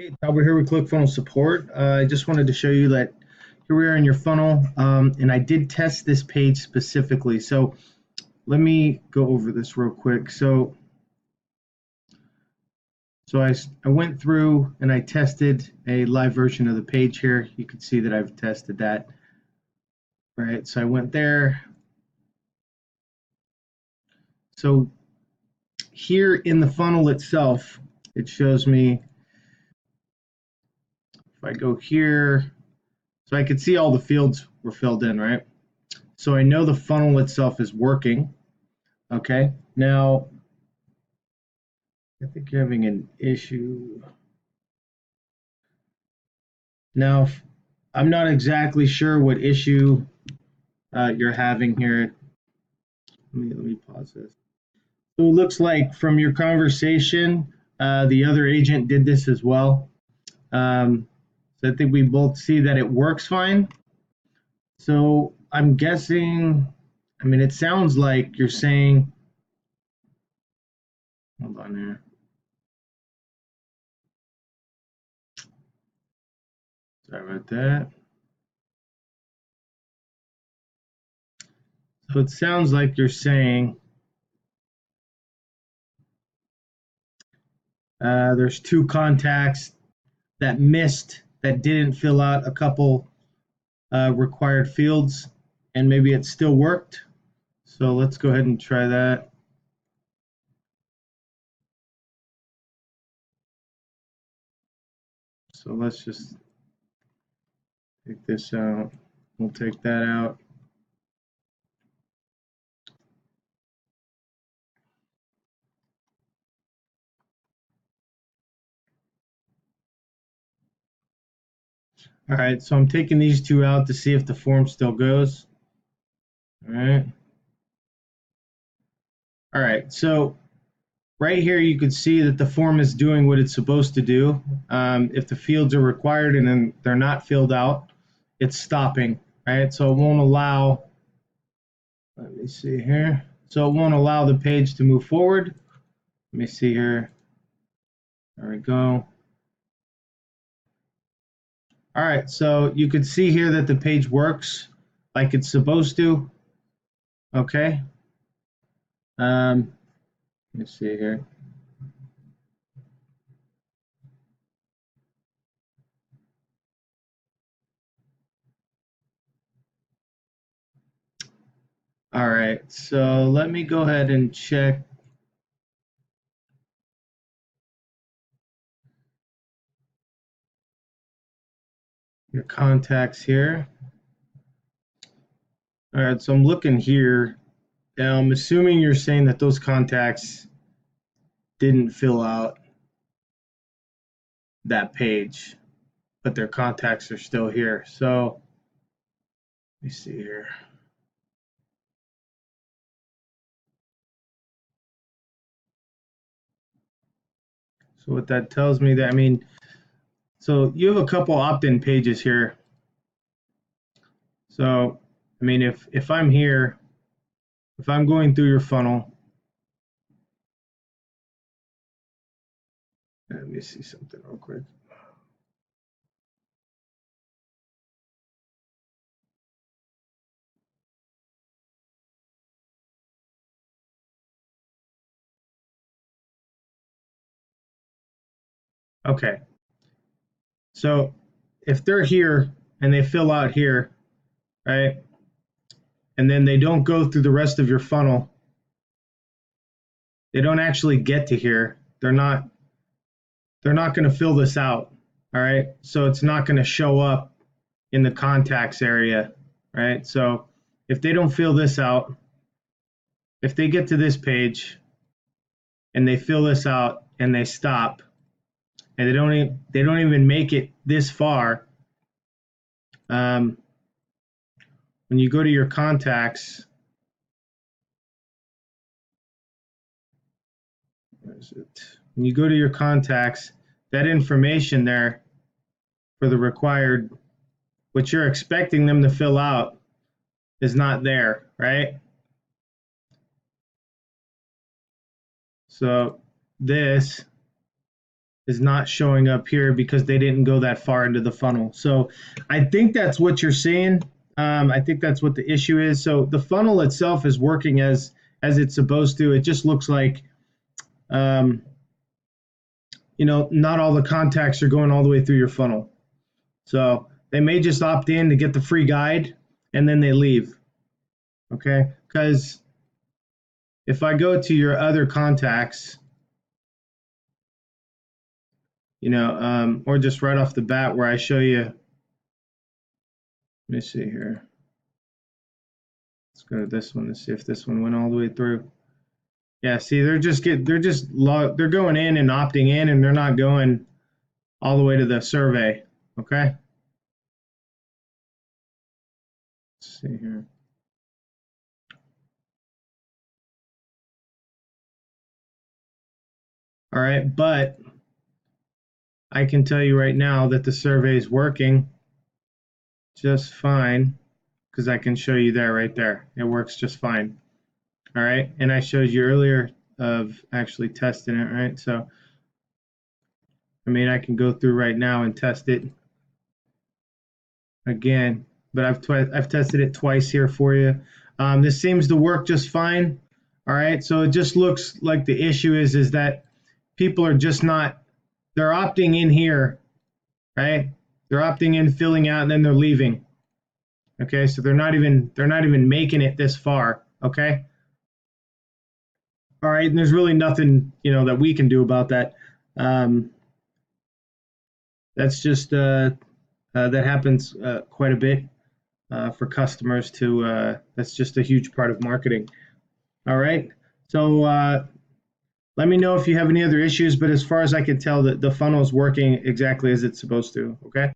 Hey, Todd, we're here with ClickFunnels Support. I just wanted to show you that here we are in your funnel, and I did test this page specifically. So let me go over this real quick. So I went through and I tested a live version of the page here. You can see that I've tested that. Right, so I went there. So here in the funnel itself, it shows me, if I go here, so I could see all the fields were filled in, right? So I know the funnel itself is working. Okay, now I think you're having an issue. Now, I'm not exactly sure what issue you're having here. Let me pause this. So it looks like from your conversation, the other agent did this as well. So I think we both see that it works fine. So I'm guessing, I mean, it sounds like you're saying, hold on here. Sorry about that. So it sounds like you're saying there's two contacts that missed, that didn't fill out a couple required fields, and maybe it still worked. So let's go ahead and try that. So let's just take this out. We'll take that out. All right, so I'm taking these two out to see if the form still goes. All right. All right, so right here you can see that the form is doing what it's supposed to do. If the fields are required and then they're not filled out, it's stopping, right? So it won't allow, let me see here. So it won't allow the page to move forward. Let me see here. There we go. All right, so you can see here that the page works like it's supposed to. Okay. Let me see here. All right, so let me go ahead and check your contacts here. All right, so I'm looking here. Now I'm assuming you're saying that those contacts didn't fill out that page, but their contacts are still here. So let me see here. So what that tells me that, I mean, so you have a couple opt-in pages here. So, I mean, if I'm here, if I'm going through your funnel, let me see something real quick. Okay. So if they're here and they fill out here, right, and then they don't go through the rest of your funnel, they don't actually get to here. They're not going to fill this out. All right. So it's not going to show up in the contacts area. Right. So if they don't fill this out, if they get to this page and they fill this out and they stop and they don't even make it this far, when you go to your contacts, where is it? When you go to your contacts, that information there for the required, what you're expecting them to fill out, is not there, right? So this is not showing up here because they didn't go that far into the funnel. So I think that's what you're seeing. I think that's what the issue is. So the funnel itself is working as it's supposed to. It just looks like, not all the contacts are going all the way through your funnel. So they may just opt in to get the free guide and then they leave. Okay, because if I go to your other contacts, or just right off the bat where I show you, let me see here. Let's go to this one to see if this one went all the way through. Yeah, see, they're going in and opting in, and they're not going all the way to the survey. Okay. Let's see here. All right, but I can tell you right now that the survey is working just fine because I can show you there, right there. It works just fine. All right, and I showed you earlier of actually testing it, right? So, I mean, I can go through right now and test it again, but I've tested it twice here for you. This seems to work just fine. All right, so it just looks like the issue is that people are just not, they're opting in here, right? They're opting in, filling out, and then they're leaving. Okay, so they're not even making it this far. Okay. All right, and there's really nothing that we can do about that. That's just that happens quite a bit for customers to. That's just a huge part of marketing. All right, so let me know if you have any other issues. But as far as I can tell, the funnel is working exactly as it's supposed to. Okay.